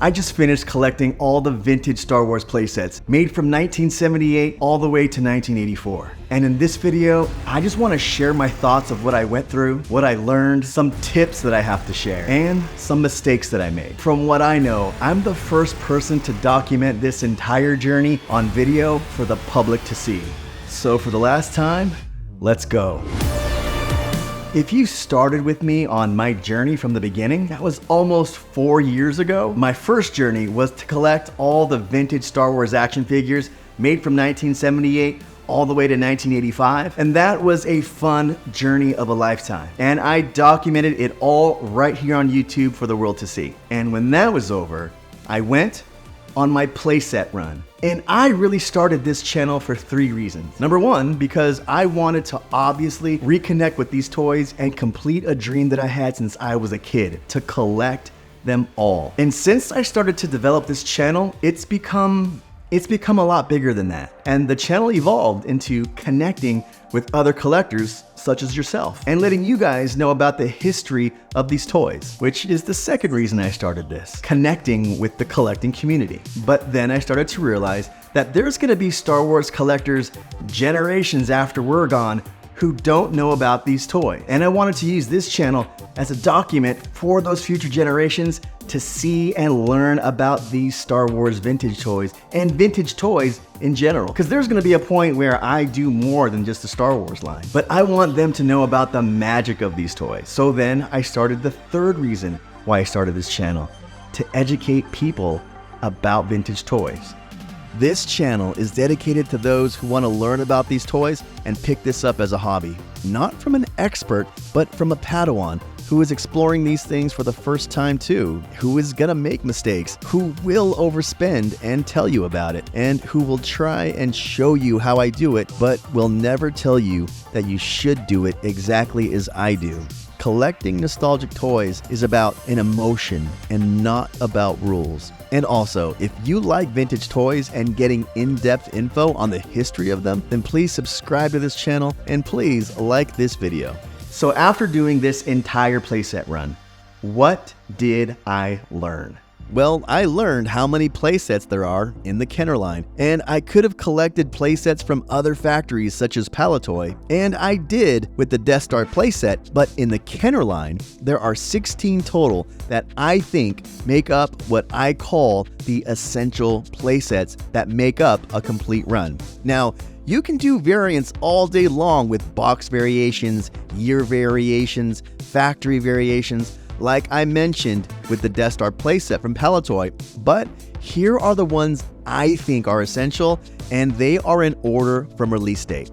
I just finished collecting all the vintage Star Wars playsets made from 1978 all the way to 1984. And in this video, I just want to share my thoughts of what I went through, what I learned, some tips that I have to share, and some mistakes that I made. From what I know, I'm the first person to document this entire journey on video for the public to see. So for the last time, let's go. If you started with me on my journey from the beginning, that was almost 4 years ago. My first journey was to collect all the vintage Star Wars action figures made from 1978 all the way to 1985. And that was a fun journey of a lifetime. And I documented it all right here on YouTube for the world to see. And when that was over, I went on my playset run. And I really started this channel for 3 reasons. Number 1, because I wanted to obviously reconnect with these toys and complete a dream that I had since I was a kid, to collect them all. And since I started to develop this channel, it's become a lot bigger than that. And the channel evolved into connecting with other collectors such as yourself and letting you guys know about the history of these toys, which is the second reason I started this, connecting with the collecting community. But then I started to realize that there's gonna be Star Wars collectors generations after we're gone who don't know about these toys. And I wanted to use this channel as a document for those future generations to see and learn about these Star Wars vintage toys and vintage toys in general. Because there's gonna be a point where I do more than just the Star Wars line, but I want them to know about the magic of these toys. So then I started the third reason why I started this channel, to educate people about vintage toys. This channel is dedicated to those who want to learn about these toys and pick this up as a hobby. Not from an expert, but from a Padawan who is exploring these things for the first time too, who is gonna make mistakes, who will overspend and tell you about it, and who will try and show you how I do it, but will never tell you that you should do it exactly as I do. Collecting nostalgic toys is about an emotion and not about rules. And also, if you like vintage toys and getting in-depth info on the history of them, then please subscribe to this channel and please like this video. So after doing this entire playset run, what did I learn? Well, I learned how many playsets there are in the Kenner line, and I could have collected playsets from other factories such as Palitoy, and I did with the Death Star playset, but in the Kenner line, there are 16 total that I think make up what I call the essential playsets that make up a complete run. Now, you can do variants all day long with box variations, year variations, factory variations, like I mentioned with the Death Star playset from Palitoy, but here are the ones I think are essential, and they are in order from release date.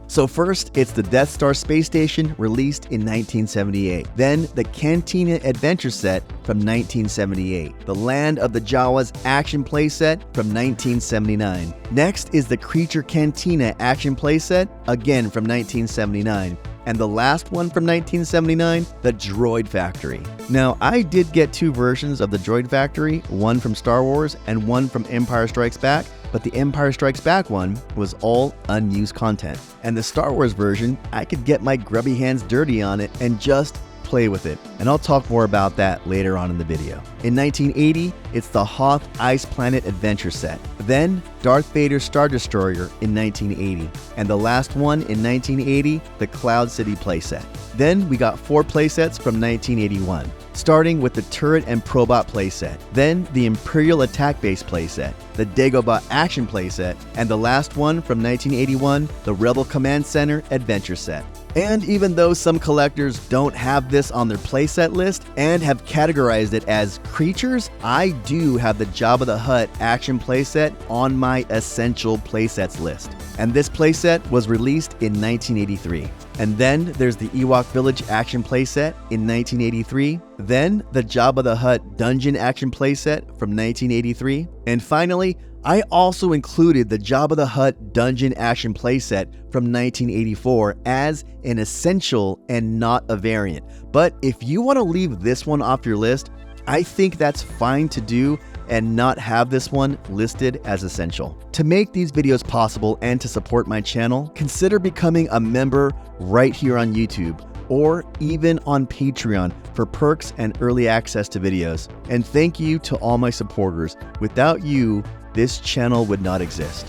So first, it's the Death Star Space Station, released in 1978. Then the Cantina Adventure Set from 1978. The Land of the Jawas Action Playset from 1979. Next is the Creature Cantina Action Playset, again from 1979. And the last one from 1979, the Droid Factory. Now, I did get 2 versions of the Droid Factory, one from Star Wars and one from Empire Strikes Back, but the Empire Strikes Back one was all unused content. And the Star Wars version, I could get my grubby hands dirty on it and just play with it, and I'll talk more about that later on in the video. In 1980, it's the Hoth Ice Planet Adventure Set. Then Darth Vader Star Destroyer in 1980, and the last one in 1980, the Cloud City playset. Then we got 4 playsets from 1981, starting with the Turret and Probot playset, then the Imperial Attack Base playset, the Dagobah Action playset, and the last one from 1981, the Rebel Command Center Adventure Set. And even though some collectors don't have this on their playset list and have categorized it as creatures, I do have the Jabba the Hutt action playset on my essential playsets list. And this playset was released in 1983. And then there's the Ewok Village action playset in 1983. Then the Jabba the Hutt Dungeon action playset from 1983. And finally, I also included the Jabba the Hutt Dungeon Action playset from 1984 as an essential and not a variant. But if you want to leave this one off your list, I think that's fine to do and not have this one listed as essential. To make these videos possible and to support my channel, consider becoming a member right here on YouTube. or even on Patreon for perks and early access to videos. And thank you to all my supporters. Without you, this channel would not exist.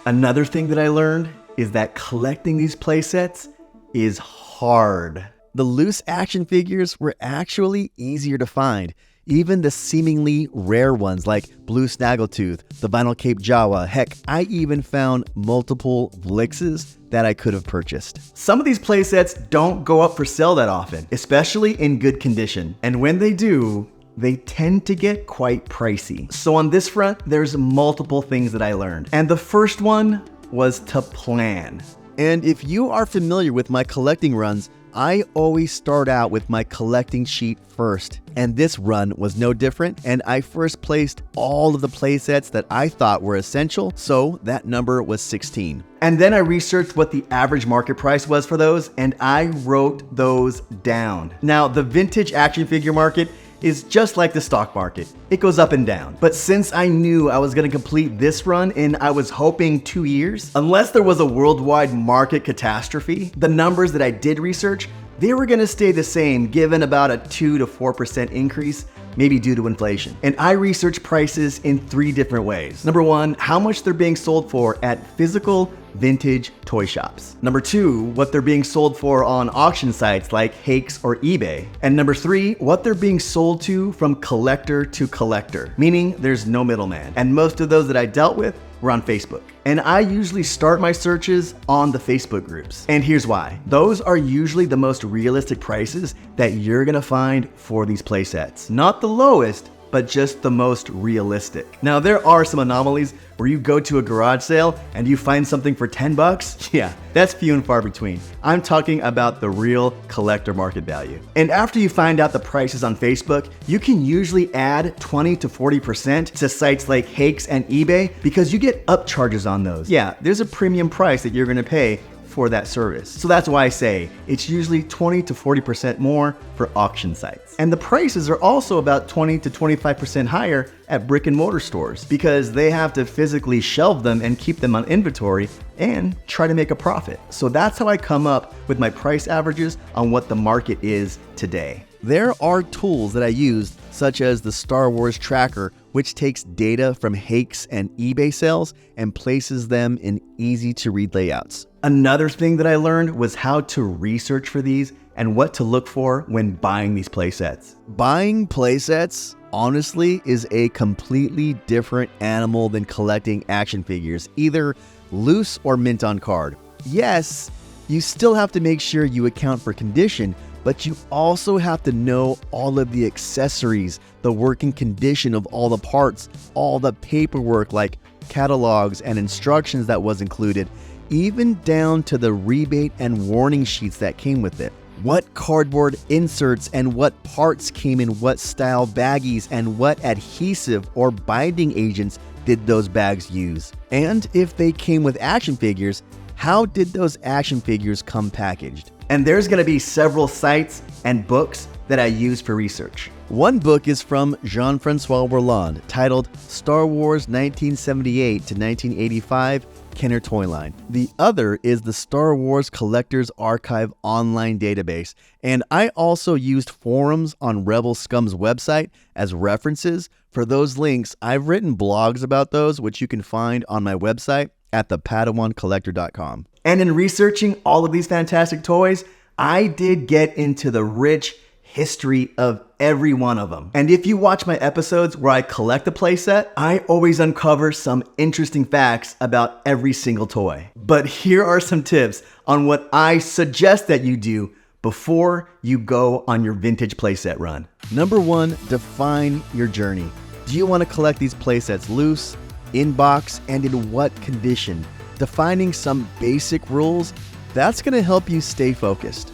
Another thing that I learned is that collecting these playsets is hard. The loose action figures were actually easier to find. Even the seemingly rare ones like Blue Snaggletooth, the Vinyl Cape Jawa, heck, I even found multiple Blixes that I could have purchased. Some of these playsets don't go up for sale that often, especially in good condition. And when they do, they tend to get quite pricey. So on this front, there's multiple things that I learned. And the first one was to plan. And if you are familiar with my collecting runs, I always start out with my collecting sheet first, and this run was no different, and I first placed all of the playsets that I thought were essential, so that number was 16. And then I researched what the average market price was for those, and I wrote those down. Now, the vintage action figure market is just like the stock market. It goes up and down. But since I knew I was gonna complete this run in, I was hoping 2 years, unless there was a worldwide market catastrophe, the numbers that I did research, they were gonna stay the same given about a 2 to 4% increase, maybe due to inflation. And I researched prices in 3 different ways. Number 1, how much they're being sold for at physical vintage toy shops. Number 2, what they're being sold for on auction sites like Hakes or eBay. And number 3, what they're being sold to from collector to collector, meaning there's no middleman. And most of those that I dealt with were on Facebook. And I usually start my searches on the Facebook groups. And here's why. Those are usually the most realistic prices that you're gonna find for these playsets. Not the lowest, but just the most realistic. Now, there are some anomalies where you go to a garage sale and you find something for 10 bucks. Yeah, that's few and far between. I'm talking about the real collector market value. And after you find out the prices on Facebook, you can usually add 20 to 40% to sites like Hakes and eBay because you get upcharges on those. Yeah, there's a premium price that you're gonna pay for that service. So that's why I say it's usually 20 to 40% more for auction sites. And the prices are also about 20 to 25% higher at brick and mortar stores because they have to physically shelve them and keep them on inventory and try to make a profit. So that's how I come up with my price averages on what the market is today. There are tools that I used, such as the Star Wars Tracker, which takes data from Hakes and eBay sales and places them in easy to read layouts. Another thing that I learned was how to research for these and what to look for when buying these playsets. Buying playsets, honestly, is a completely different animal than collecting action figures, either loose or mint on card. Yes, you still have to make sure you account for condition, but you also have to know all of the accessories, the working condition of all the parts, all the paperwork like catalogs and instructions that was included, even down to the rebate and warning sheets that came with it. What cardboard inserts and what parts came in what style baggies and what adhesive or binding agents did those bags use? And if they came with action figures, how did those action figures come packaged? And there's gonna be several sites and books that I use for research. One book is from Jean-Francois Roland titled Star Wars 1978 to 1985 Kenner Toyline. The other is the Star Wars Collectors Archive online database, and I also used forums on Rebel Scum's website as references. For those links, I've written blogs about those, which you can find on my website at thepadawancollector.com. And in researching all of these fantastic toys, I did get into the rich history of every one of them. And if you watch my episodes where I collect a playset, I always uncover some interesting facts about every single toy. But here are some tips on what I suggest that you do before you go on your vintage playset run. Number 1, define your journey. Do you want to collect these playsets loose, in box, and in what condition? Defining some basic rules, that's going to help you stay focused.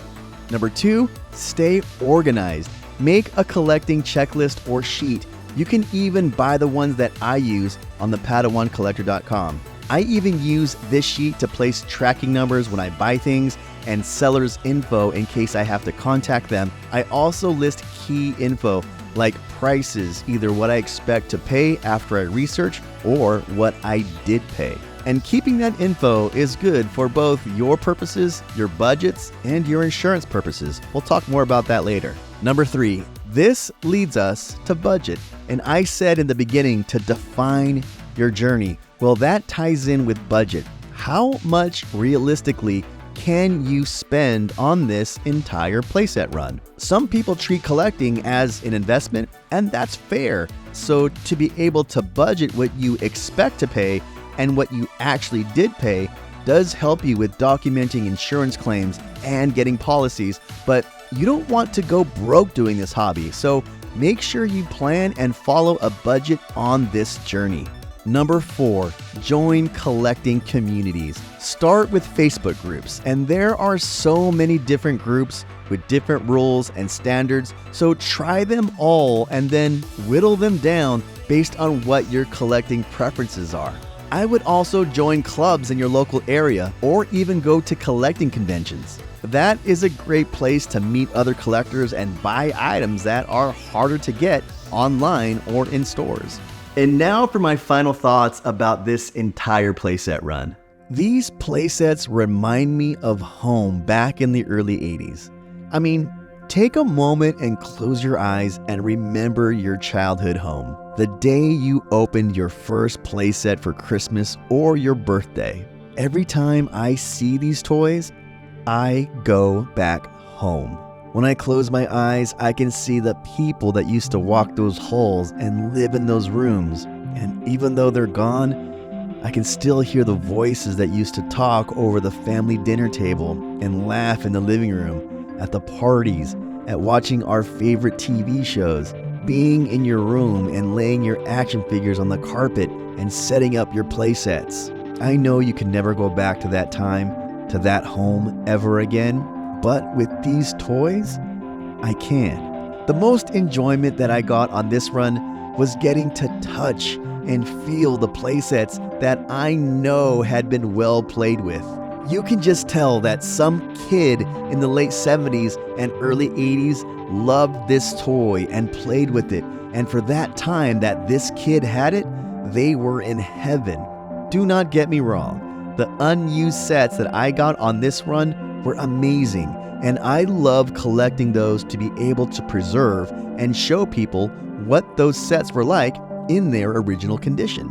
Number 2, stay organized. Make a collecting checklist or sheet. You can even buy the ones that I use on thepadawancollector.com. I even use this sheet to place tracking numbers when I buy things and sellers info in case I have to contact them. I also list key info like prices, either what I expect to pay after I research or what I did pay. And keeping that info is good for both your purposes, your budgets, and your insurance purposes. We'll talk more about that later. Number 3, this leads us to budget. And I said in the beginning to define your journey. Well, that ties in with budget. How much realistically can you spend on this entire playset run? Some people treat collecting as an investment, and that's fair. So to be able to budget what you expect to pay and what you actually did pay does help you with documenting insurance claims and getting policies, but you don't want to go broke doing this hobby. So make sure you plan and follow a budget on this journey. Number 4, join collecting communities. Start with Facebook groups, and there are so many different groups with different rules and standards, so try them all and then whittle them down based on what your collecting preferences are. I would also join clubs in your local area or even go to collecting conventions. That is a great place to meet other collectors and buy items that are harder to get online or in stores. And now for my final thoughts about this entire playset run. These playsets remind me of home back in the early 80s. I mean, take a moment and close your eyes and remember your childhood home. The day you opened your first playset for Christmas or your birthday. Every time I see these toys, I go back home. When I close my eyes, I can see the people that used to walk those halls and live in those rooms. And even though they're gone, I can still hear the voices that used to talk over the family dinner table and laugh in the living room, at the parties, at watching our favorite TV shows, being in your room and laying your action figures on the carpet and setting up your playsets. I know you can never go back to that time, to that home ever again. But with these toys, I can. The most enjoyment that I got on this run was getting to touch and feel the playsets that I know had been well played with. You can just tell that some kid in the late 70s and early 80s loved this toy and played with it. And for that time that this kid had it, they were in heaven. Do not get me wrong. The unused sets that I got on this run were amazing, and I love collecting those to be able to preserve and show people what those sets were like in their original condition.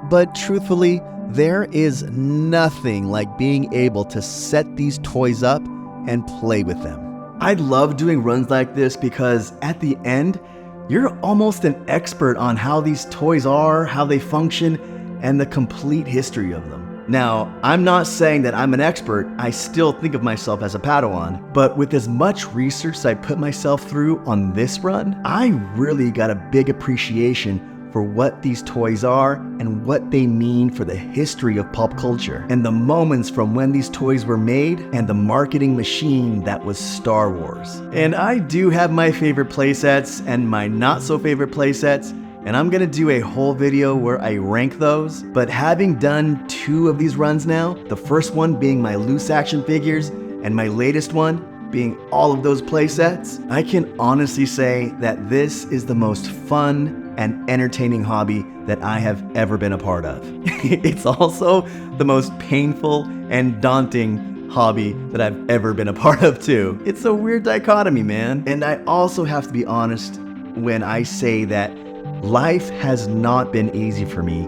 But truthfully, there is nothing like being able to set these toys up and play with them. I love doing runs like this because at the end, you're almost an expert on how these toys are, how they function, and the complete history of them. Now, I'm not saying that I'm an expert. I still think of myself as a Padawan, but with as much research as I put myself through on this run, I really got a big appreciation for what these toys are and what they mean for the history of pop culture and the moments from when these toys were made and the marketing machine that was Star Wars. And I do have my favorite playsets and my not so favorite playsets, and I'm gonna do a whole video where I rank those. But having done 2 of these runs now, the first one being my loose action figures and my latest one being all of those playsets, I can honestly say that this is the most fun and entertaining hobby that I have ever been a part of. It's also the most painful and daunting hobby that I've ever been a part of too. It's a weird dichotomy, man. And I also have to be honest when I say that life has not been easy for me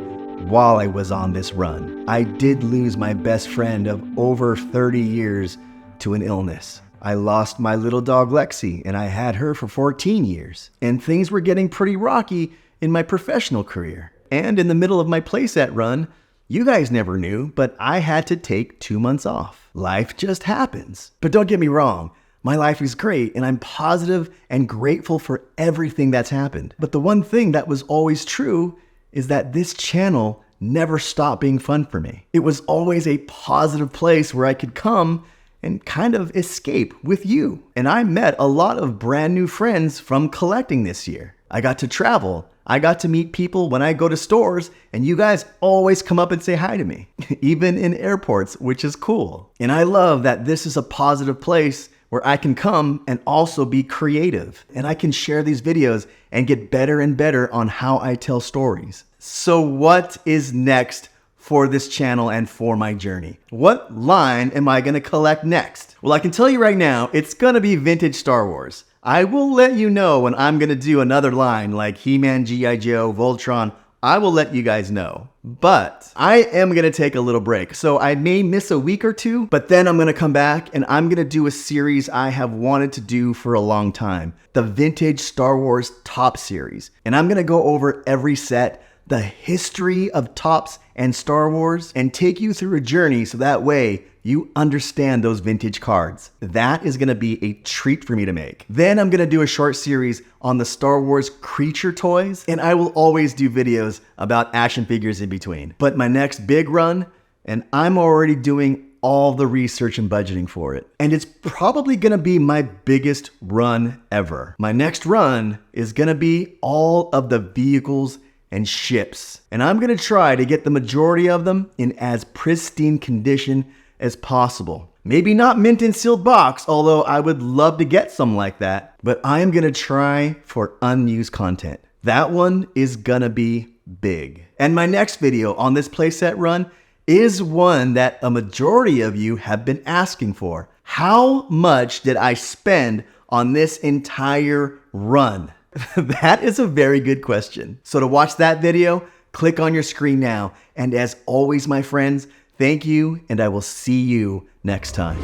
while I was on this run. I did lose my best friend of over 30 years to an illness. I lost my little dog Lexi, and I had her for 14 years. And things were getting pretty rocky in my professional career. And in the middle of my playset run, you guys never knew, but I had to take 2 months off. Life just happens. But don't get me wrong, my life is great, and I'm positive and grateful for everything that's happened. But the one thing that was always true is that this channel never stopped being fun for me. It was always a positive place where I could come and kind of escape with you. And I met a lot of brand new friends from collecting this year. I got to travel. I got to meet people when I go to stores, and you guys always come up and say hi to me, even in airports, which is cool. And I love that this is a positive place where I can come and also be creative, and I can share these videos and get better and better on how I tell stories. So what is next for this channel and for my journey. What line am I gonna collect next? Well, I can tell you right now, it's gonna be vintage Star Wars. I will let you know when I'm gonna do another line like He-Man, G.I. Joe, Voltron. I will let you guys know. But I am gonna take a little break. So I may miss a week or two, but then I'm gonna come back and I'm gonna do a series I have wanted to do for a long time. The Vintage Star Wars Top Series. And I'm gonna go over every set, the history of Topps and Star Wars, and take you through a journey so that way you understand those vintage cards. That is gonna be a treat for me to make. Then I'm gonna do a short series on the Star Wars creature toys, and I will always do videos about action figures in between. But my next big run, and I'm already doing all the research and budgeting for it, and it's probably gonna be my biggest run ever. My next run is gonna be all of the vehicles and ships, and I'm gonna try to get the majority of them in as pristine condition as possible. Maybe not mint and sealed box, although I would love to get some like that, but I am gonna try for unused content. That one is gonna be big. And my next video on this playset run is one that a majority of you have been asking for. How much did I spend on this entire run? That is a very good question. So to watch that video, click on your screen now. And as always, my friends, thank you, and I will see you next time.